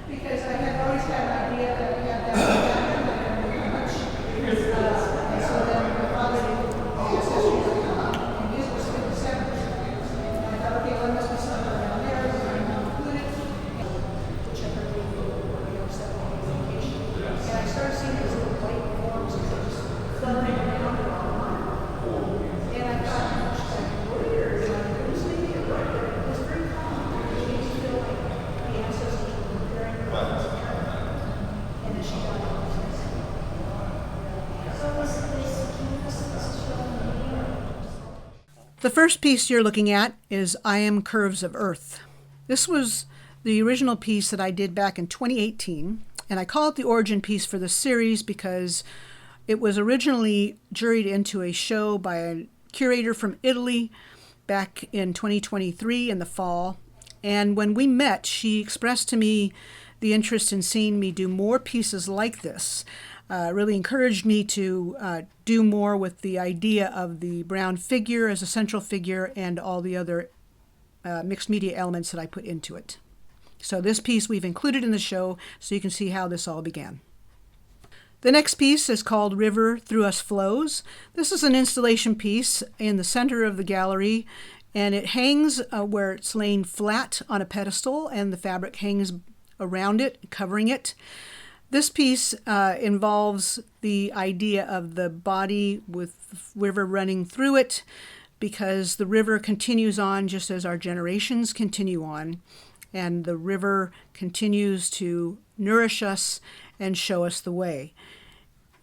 Because I had always had an idea that we had that very much. And so then my father did the ancestry and these were 57. And I thought, okay, well, there must be something around there, so I'm not included. Whichever location. And I started seeing these little white forms and they just fluttering around and on. And I thought, weird. It was maybe a word, but it was very calm. It made me feel like the ancestors were preparing for us. And then she died. The first piece you're looking at is I Am Curves of Earth. This was the original piece that I did back in 2018, and I call it the origin piece for the series because it was originally juried into a show by a curator from Italy back in 2023 in the fall. And when we met, she expressed to me the interest in seeing me do more pieces like this. Really encouraged me to do more with the idea of the brown figure as a central figure and all the other mixed media elements that I put into it. So this piece we've included in the show so you can see how this all began. The next piece is called River Through Us Flows. This is an installation piece in the center of the gallery, and it hangs where it's laying flat on a pedestal, and the fabric hangs around it, covering it. This piece involves the idea of the body with river running through it, because the river continues on just as our generations continue on, and the river continues to nourish us and show us the way.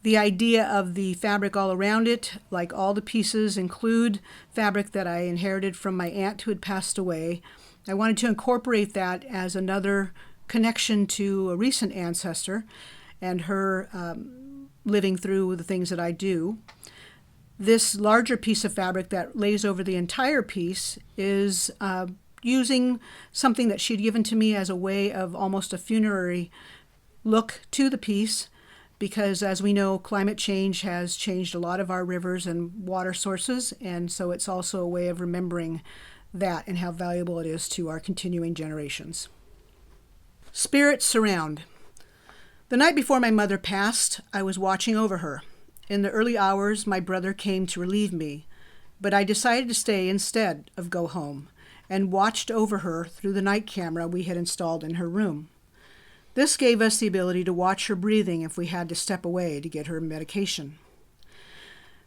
The idea of the fabric all around it, like all the pieces, include fabric that I inherited from my aunt who had passed away. I wanted to incorporate that as another connection to a recent ancestor and her living through the things that I do. This larger piece of fabric that lays over the entire piece is using something that she'd given to me as a way of almost a funerary look to the piece, because as we know, climate change has changed a lot of our rivers and water sources, and so it's also a way of remembering that and how valuable it is to our continuing generations. Spirits Surround. The night before my mother passed, I was watching over her. In the early hours, my brother came to relieve me, but I decided to stay instead of go home, and watched over her through the night camera we had installed in her room. This gave us the ability to watch her breathing if we had to step away to get her medication.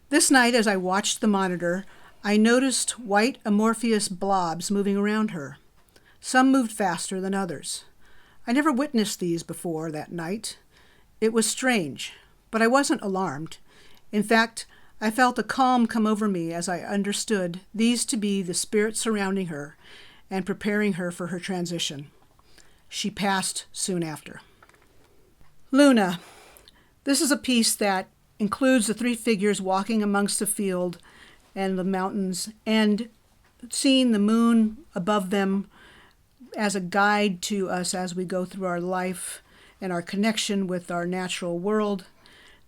This night, as I watched the monitor, I noticed white amorphous blobs moving around her. Some moved faster than others. I never witnessed these before that night. It was strange, but I wasn't alarmed. In fact, I felt a calm come over me as I understood these to be the spirits surrounding her and preparing her for her transition. She passed soon after. Luna. This is a piece that includes the three figures walking amongst the field and the mountains and seeing the moon above them as a guide to us as we go through our life and our connection with our natural world.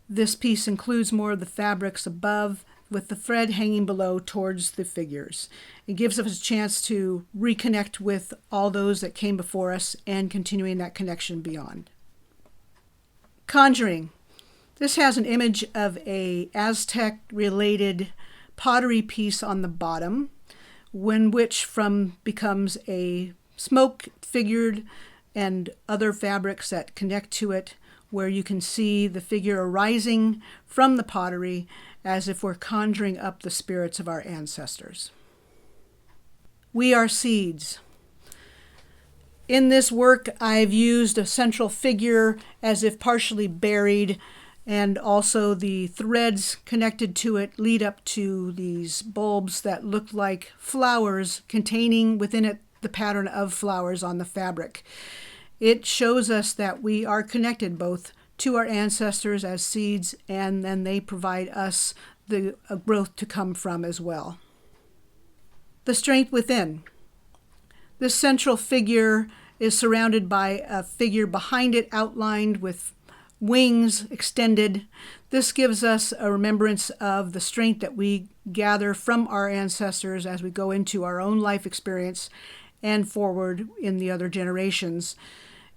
This piece includes more of the fabrics above, with the thread hanging below towards the figures. It gives us a chance to reconnect with all those that came before us and continuing that connection beyond. Conjuring. This has an image of a Aztec-related pottery piece on the bottom, which becomes a smoke figured and other fabrics that connect to it, where you can see the figure arising from the pottery as if we're conjuring up the spirits of our ancestors. We are seeds. In this work, I've used a central figure as if partially buried, and also the threads connected to it lead up to these bulbs that look like flowers containing within it the pattern of flowers on the fabric. It shows us that we are connected both to our ancestors as seeds, and then they provide us the growth to come from as well. The strength within. This central figure is surrounded by a figure behind it outlined with wings extended. This gives us a remembrance of the strength that we gather from our ancestors as we go into our own life experience and forward in the other generations.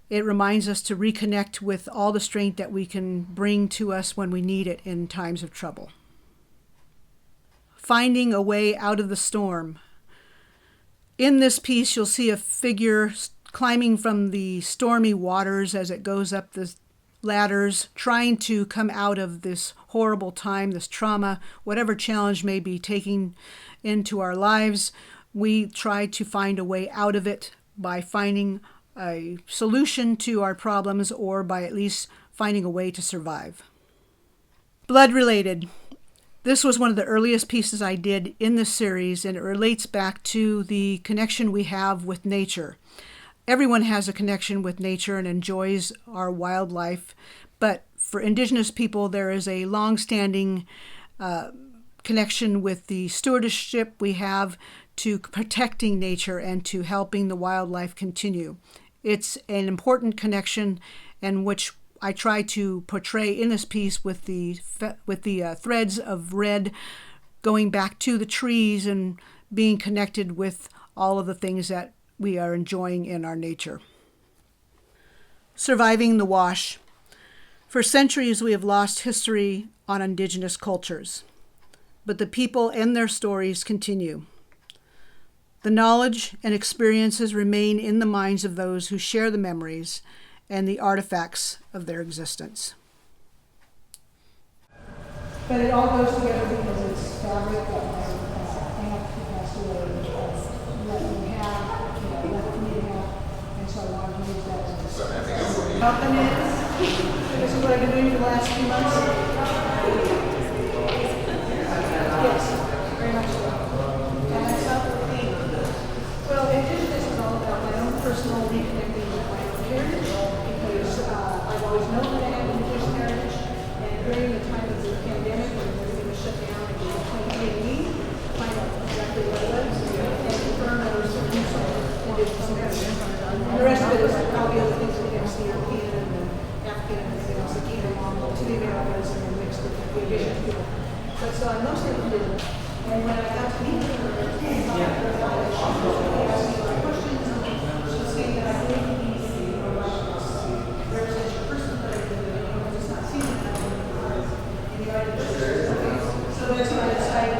It reminds us to reconnect with all the strength that we can bring to us when we need it in times of trouble. Finding a way out of the storm. In this piece, you'll see a figure climbing from the stormy waters as it goes up the ladders, trying to come out of this horrible time, this trauma, whatever challenge may be taking into our lives. We try to find a way out of it by finding a solution to our problems, or by at least finding a way to survive. Blood related. This was one of the earliest pieces I did in this series, and it relates back to the connection we have with nature. Everyone has a connection with nature and enjoys our wildlife, but for Indigenous people, there is a long-standing connection with the stewardship we have to protecting nature and to helping the wildlife continue. It's an important connection, and which I try to portray in this piece with the threads of red going back to the trees and being connected with all of the things that we are enjoying in our nature. Surviving the wash. For centuries, we have lost history on Indigenous cultures, but the people and their stories continue. The knowledge and experiences remain in the minds of those who share the memories and the artifacts of their existence. But it all goes together because it's fabric that my aunt who passed away let me have, left me to have, and so I wanted to use that as a welcome in. This is what I've been doing for the last few months. Yes, very much so. And myself, well, Indigenous is all about my own personal reconnecting with my own heritage, because I've always known that I have Indigenous heritage, and during the time of the pandemic, when everything was shut down, I did a 23andMe to find out exactly what it was, and confirm that there was some Indigenous heritage. And the rest of it is all the other things that you see, European and the African and everything else that came along to the Americas and then mixed with the Indigenous people. But so I'm mostly Indigenous. And when I got to meet her, so that's when I decided